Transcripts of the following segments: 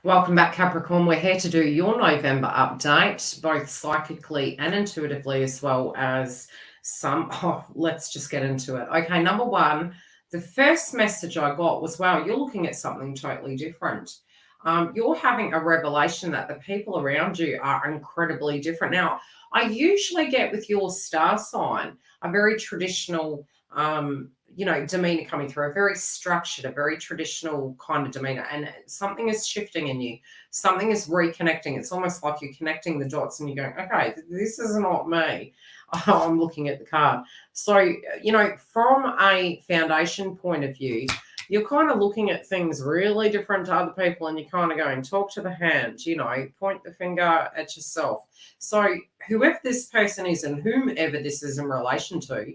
Welcome back, Capricorn. We're here to do your November update, both psychically and intuitively, as well as some. Let's just get into it. Okay, number one, the first message I got was, wow, you're looking at something totally different. You're having a revelation that the people around you are incredibly different. Now, I usually get with your star sign a very traditional demeanor coming through, a very structured, a very traditional kind of demeanor. And something is shifting in you. Something is reconnecting. It's almost like you're connecting the dots and you're going, okay, this is not me. I'm looking at the card. So, from a foundation point of view, you're kind of looking at things really different to other people and you're kind of going, talk to the hand, point the finger at yourself. So whoever this person is and whomever this is in relation to,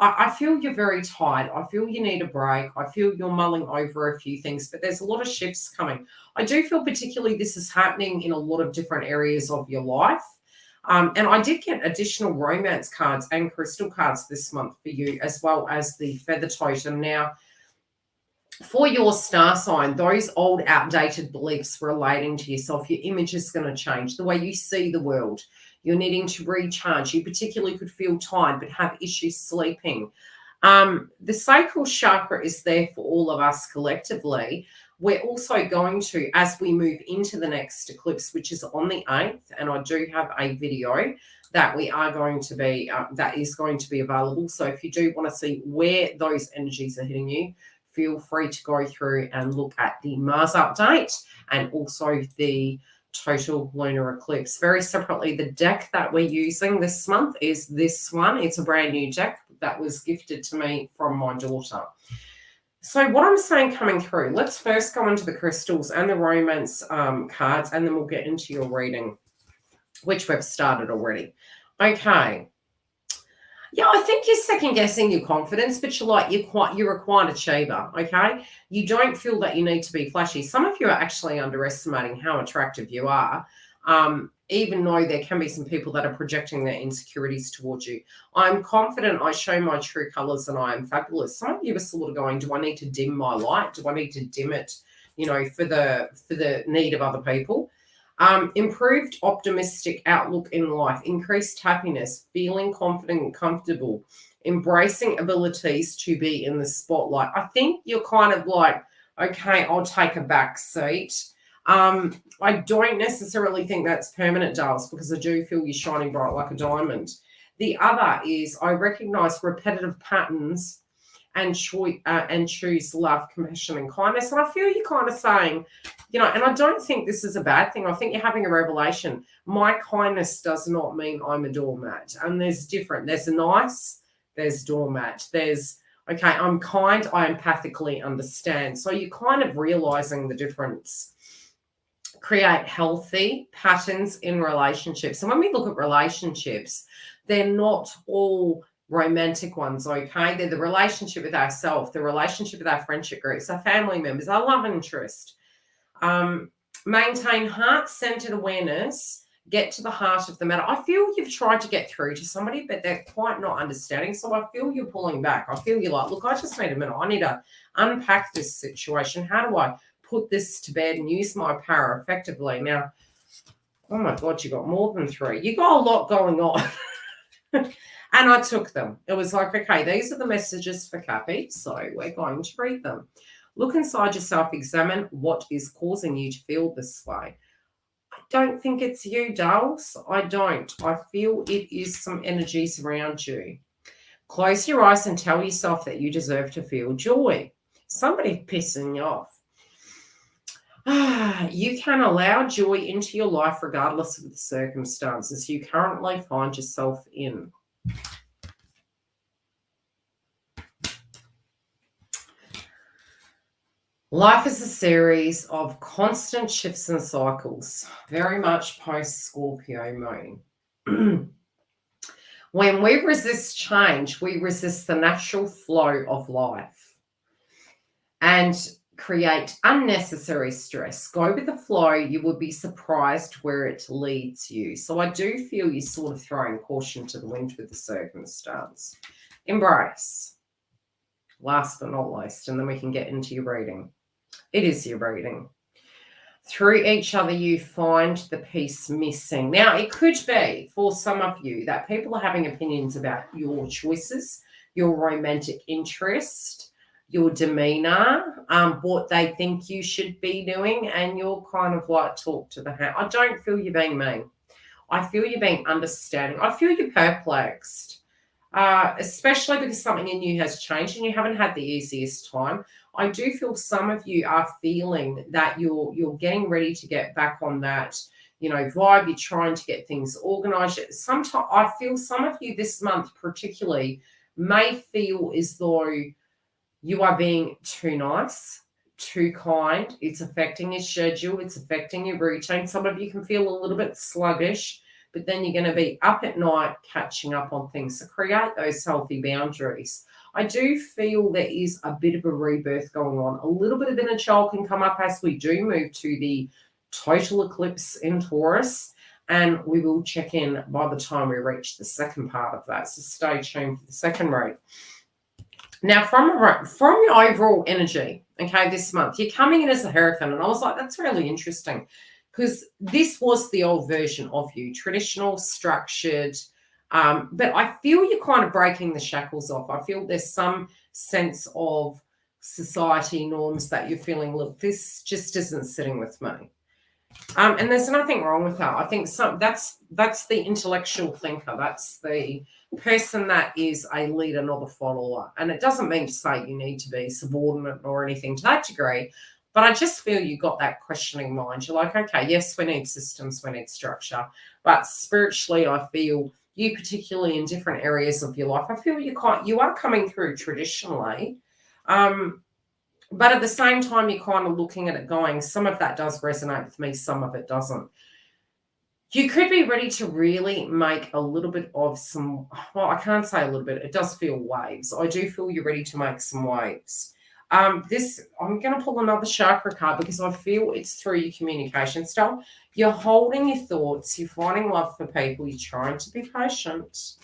I feel you're very tired. I feel you need a break. I feel you're mulling over a few things, but there's a lot of shifts coming. I do feel particularly this is happening in a lot of different areas of your life. And I did get additional romance cards and crystal cards this month for you, as well as the feather totem. Now, for your star sign, those old outdated beliefs relating to yourself, your image is going to change. The way you see the world, you're needing to recharge. You particularly could feel tired but have issues sleeping. The sacral chakra is there for all of us collectively. We're also going to, as we move into the next eclipse, which is on the 8th, and I do have a video that we are going to be, that is going to be available. So if you do want to see where those energies are hitting you, feel free to go through and look at the Mars update and also the total lunar eclipse. Very separately, the deck that we're using this month is this one. It's a brand new deck that was gifted to me from my daughter. So what I'm saying coming through, let's first go into the crystals and the romance cards, and then we'll get into your reading, which we've started already. Okay. Yeah, I think you're second guessing your confidence, but you're a quiet achiever, okay? You don't feel that you need to be flashy. Some of you are actually underestimating how attractive you are, even though there can be some people that are projecting their insecurities towards you. I'm confident I show my true colors and I am fabulous. Some of you are sort of going, do I need to dim my light? Do I need to dim it, for the need of other people? Improved optimistic outlook in life, increased happiness, feeling confident and comfortable, embracing abilities to be in the spotlight. I think you're kind of like, okay, I'll take a back seat. I don't necessarily think that's permanent, Dales, because I do feel you're shining bright like a diamond. The other is I recognize repetitive patterns and choose love, compassion, and kindness. And I feel you kind of saying, and I don't think this is a bad thing. I think you're having a revelation. My kindness does not mean I'm a doormat. And there's different. There's nice, there's doormat. There's, okay, I'm kind, I empathically understand. So you're kind of realizing the difference. Create healthy patterns in relationships. And when we look at relationships, they're not all romantic ones, okay? They're the relationship with ourselves, the relationship with our friendship groups, our family members, our love interest. Maintain heart-centered awareness, get to the heart of the matter. I feel you've tried to get through to somebody, but they're quite not understanding. So I feel you're pulling back. I feel you're like, look, I just need a minute. I need to unpack this situation. How do I put this to bed and use my power effectively? Now, oh my God, you got more than 3. You got a lot going on. And I took them. It was like, okay, these are the messages for Cappy, so we're going to read them. Look inside yourself, examine what is causing you to feel this way. I don't think it's you, Dales. I don't. I feel it is some energies around you. Close your eyes and tell yourself that you deserve to feel joy. Somebody pissing you off. You can allow joy into your life regardless of the circumstances you currently find yourself in. Life is a series of constant shifts and cycles, very much post-Scorpio moon. When we resist change, we resist the natural flow of life and create unnecessary stress. Go with the flow. You will be surprised where it leads you. So I do feel you're sort of throwing caution to the wind with the circumstance. Embrace. Last but not least, and then we can get into your reading. It is your reading. Through each other, you find the piece missing. Now, it could be for some of you that people are having opinions about your choices, your romantic interest, your demeanor, what they think you should be doing, and you're kind of like talk to the hand. I don't feel you're being mean. I feel you're being understanding. I feel you're perplexed, especially because something in you has changed and you haven't had the easiest time. I do feel some of you are feeling that you're getting ready to get back on that, vibe. You're trying to get things organized. Sometimes I feel some of you this month particularly may feel as though you are being too nice, too kind. It's affecting your schedule. It's affecting your routine. Some of you can feel a little bit sluggish, but then you're going to be up at night catching up on things. So create those healthy boundaries. I do feel there is a bit of a rebirth going on. A little bit of inner child can come up as we do move to the total eclipse in Taurus, and we will check in by the time we reach the second part of that. So stay tuned for the second read. Now, from your overall energy, okay, this month, you're coming in as a Hierophant, and I was like, that's really interesting, because this was the old version of you, traditional, structured, but I feel you're kind of breaking the shackles off. I feel there's some sense of society norms that you're feeling, look, this just isn't sitting with me. And there's nothing wrong with that. I think that's the intellectual thinker. That's the person that is a leader, not a follower. And it doesn't mean to say you need to be subordinate or anything to that degree. But I just feel you got that questioning mind. You're like, okay, yes, we need systems, we need structure. But spiritually, I feel you, particularly in different areas of your life, I feel you are coming through traditionally. But at the same time, you're kind of looking at it going, some of that does resonate with me, some of it doesn't. You could be ready to really make a little bit of I can't say a little bit, it does feel waves. I do feel you're ready to make some waves. I'm going to pull another chakra card because I feel it's through your communication style. You're holding your thoughts, you're finding love for people, you're trying to be patient.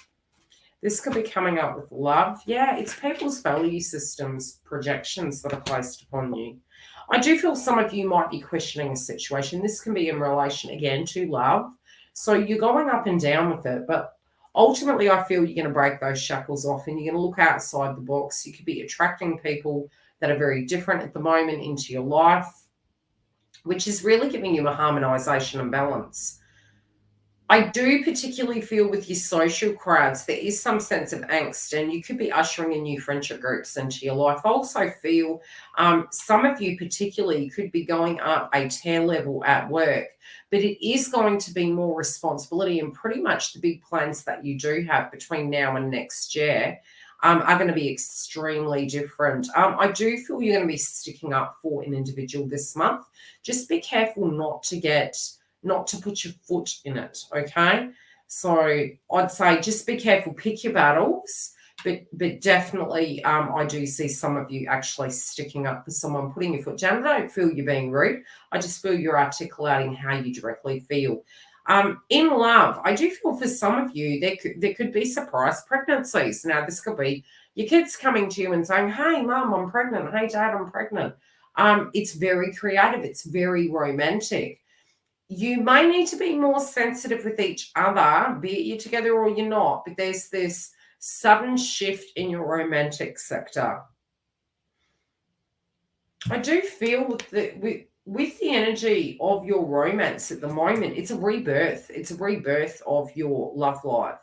This could be coming up with love. Yeah, it's people's value systems, projections that are placed upon you. I do feel some of you might be questioning a situation. This can be in relation, again, to love. So you're going up and down with it, but ultimately I feel you're going to break those shackles off and you're going to look outside the box. You could be attracting people that are very different at the moment into your life, which is really giving you a harmonization and balance. I do particularly feel with your social crowds, there is some sense of angst and you could be ushering in new friendship groups into your life. I also feel some of you particularly could be going up a tier level at work, but it is going to be more responsibility, and pretty much the big plans that you do have between now and next year are going to be extremely different. I do feel you're going to be sticking up for an individual this month. Just be careful not to put your foot in it, okay? So I'd say just be careful, pick your battles, but definitely I do see some of you actually sticking up for someone, putting your foot down. I don't feel you're being rude. I just feel you're articulating how you directly feel. In love, I do feel for some of you there could be surprise pregnancies. Now, this could be your kids coming to you and saying, hey, Mum, I'm pregnant. Hey, Dad, I'm pregnant. It's very creative. It's very romantic. You may need to be more sensitive with each other, be it you're together or you're not, but there's this sudden shift in your romantic sector. I do feel with the energy of your romance at the moment, it's a rebirth. It's a rebirth of your love life.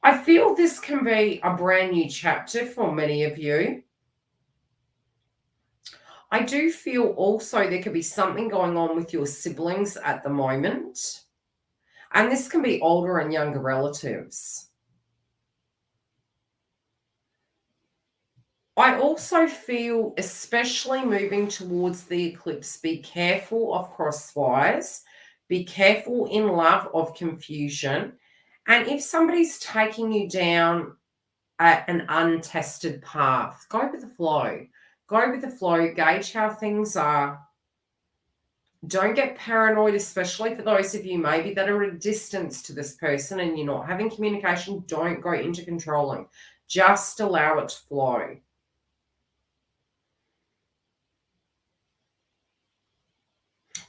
I feel this can be a brand new chapter for many of you. I do feel also there could be something going on with your siblings at the moment. And this can be older and younger relatives. I also feel, especially moving towards the eclipse, be careful of crosswires. Be careful in love of confusion. And if somebody's taking you down an untested path, go with the flow. Go with the flow, gauge how things are. Don't get paranoid, especially for those of you maybe that are at a distance to this person and you're not having communication. Don't go into controlling. Just allow it to flow.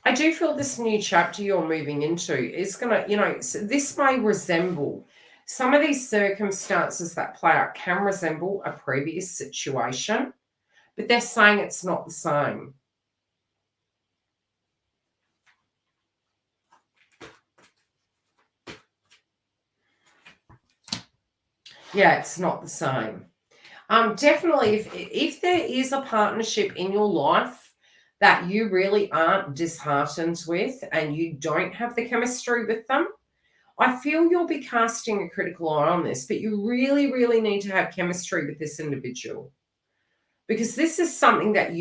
I do feel this new chapter you're moving into is going to, this may resemble some of these circumstances that play out can resemble a previous situation, but they're saying it's not the same. Yeah, it's not the same. Definitely, if there is a partnership in your life that you really aren't disheartened with and you don't have the chemistry with them, I feel you'll be casting a critical eye on this, but you really, really need to have chemistry with this individual. Because this is something that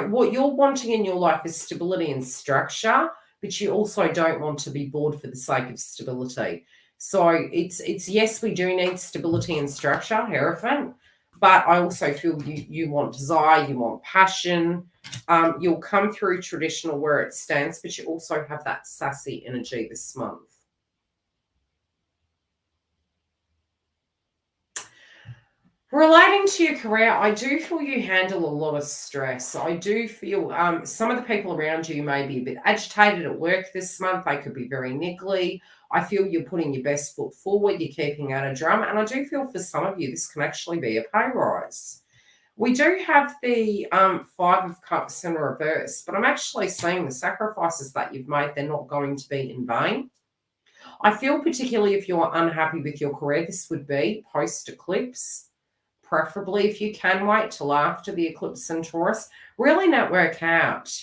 what you're wanting in your life is stability and structure, but you also don't want to be bored for the sake of stability. So it's yes, we do need stability and structure, Hierophant, but I also feel you want desire, you want passion. You'll come through traditional where it stands, but you also have that sassy energy this month. Relating to your career, I do feel you handle a lot of stress. I do feel some of the people around you may be a bit agitated at work this month. They could be very niggly. I feel you're putting your best foot forward. You're keeping out a drum. And I do feel for some of you, this can actually be a pay rise. We do have the Five of Cups in reverse, but I'm actually seeing the sacrifices that you've made, they're not going to be in vain. I feel particularly if you're unhappy with your career, this would be post-eclipse. Preferably if you can wait till after the eclipse in Taurus, really network out,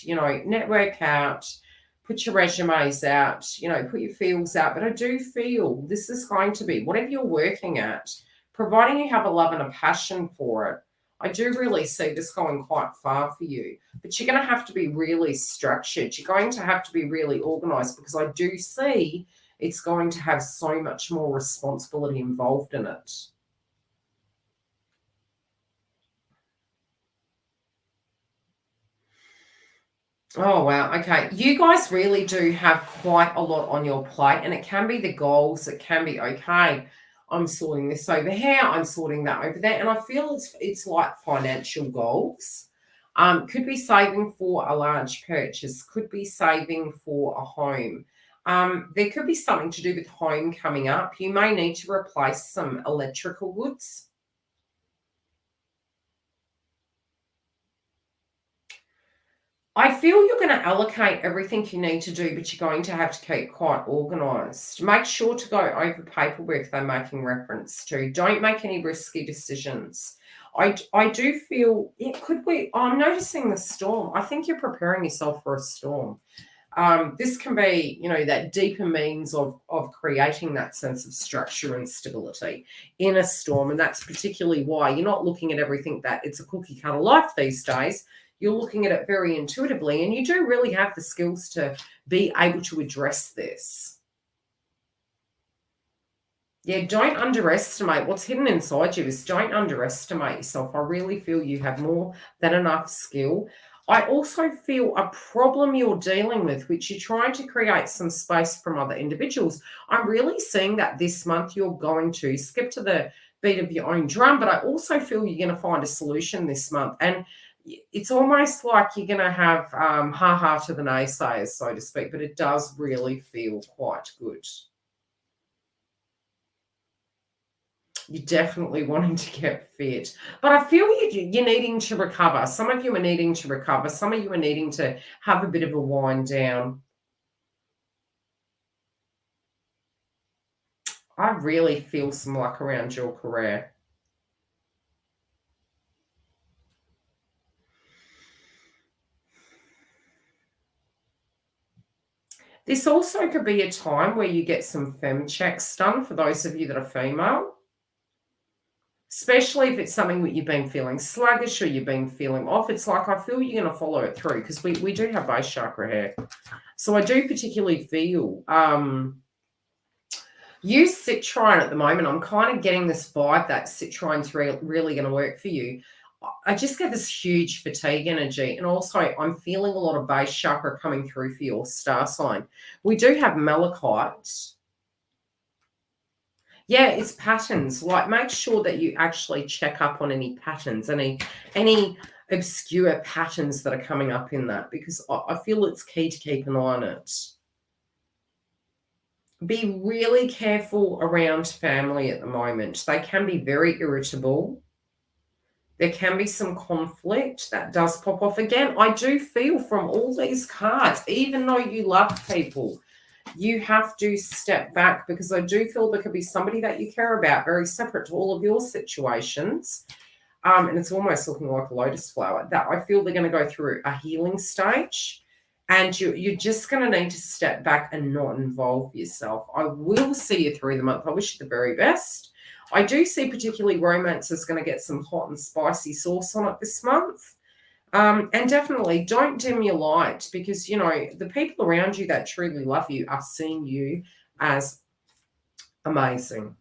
put your resumes out, put your feels out. But I do feel this is going to be, whatever you're working at, providing you have a love and a passion for it, I do really see this going quite far for you. But you're going to have to be really structured. You're going to have to be really organized because I do see it's going to have so much more responsibility involved in it. Oh, wow. Okay. You guys really do have quite a lot on your plate, and it can be the goals. It can be, okay, I'm sorting this over here, I'm sorting that over there. And I feel it's like financial goals. Could be saving for a large purchase, could be saving for a home. There could be something to do with home coming up. You may need to replace some electrical goods. I feel you're going to allocate everything you need to do, but you're going to have to keep quite organised. Make sure to go over paperwork they're making reference to. Don't make any risky decisions. I do feel it could be, I'm noticing the storm. I think you're preparing yourself for a storm. This can be, that deeper means of creating that sense of structure and stability in a storm. And that's particularly why you're not looking at everything that it's a cookie cutter life these days. You're looking at it very intuitively, and you do really have the skills to be able to address this. Yeah, don't underestimate what's hidden inside you. Don't underestimate yourself. I really feel you have more than enough skill. I also feel a problem you're dealing with, which you're trying to create some space from other individuals. I'm really seeing that this month you're going to skip to the beat of your own drum, but I also feel you're going to find a solution this month. And it's almost like you're going to have ha-ha to the naysayers, so to speak, but it does really feel quite good. You're definitely wanting to get fit. But I feel you're needing to recover. Some of you are needing to recover. Some of you are needing to have a bit of a wind down. I really feel some luck around your career. This also could be a time where you get some fem checks done for those of you that are female. Especially if it's something that you've been feeling sluggish or you've been feeling off. It's like, I feel you're going to follow it through, because we do have base chakra here. So I do particularly feel use Citrine at the moment. I'm kind of getting this vibe that Citrine's really going to work for you. I just get this huge fatigue energy. And also, I'm feeling a lot of base chakra coming through for your star sign. We do have malachite. Yeah, it's patterns. Like, make sure that you actually check up on any patterns, any obscure patterns that are coming up in that, because I feel it's key to keep an eye on it. Be really careful around family at the moment. They can be very irritable. There can be some conflict that does pop off. Again, I do feel from all these cards, even though you love people, you have to step back, because I do feel there could be somebody that you care about very separate to all of your situations. And it's almost looking like a lotus flower, that I feel they're going to go through a healing stage. And you're just going to need to step back and not involve yourself. I will see you through the month. I wish you the very best. I do see particularly romance is going to get some hot and spicy sauce on it this month. And definitely don't dim your light, because, you know, the people around you that truly love you are seeing you as amazing.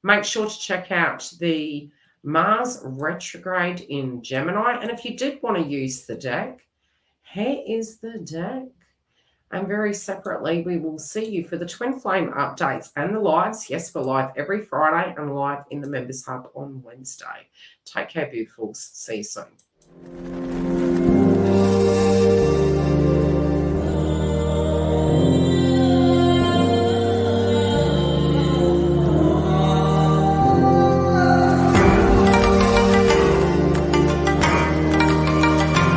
Make sure to check out the Mars retrograde in Gemini. And if you did want to use the deck, here is the deck. And very separately, we will see you for the Twin Flame updates and the lives. Yes, we're live every Friday and live in the Members Hub on Wednesday. Take care, beautifuls. See you soon.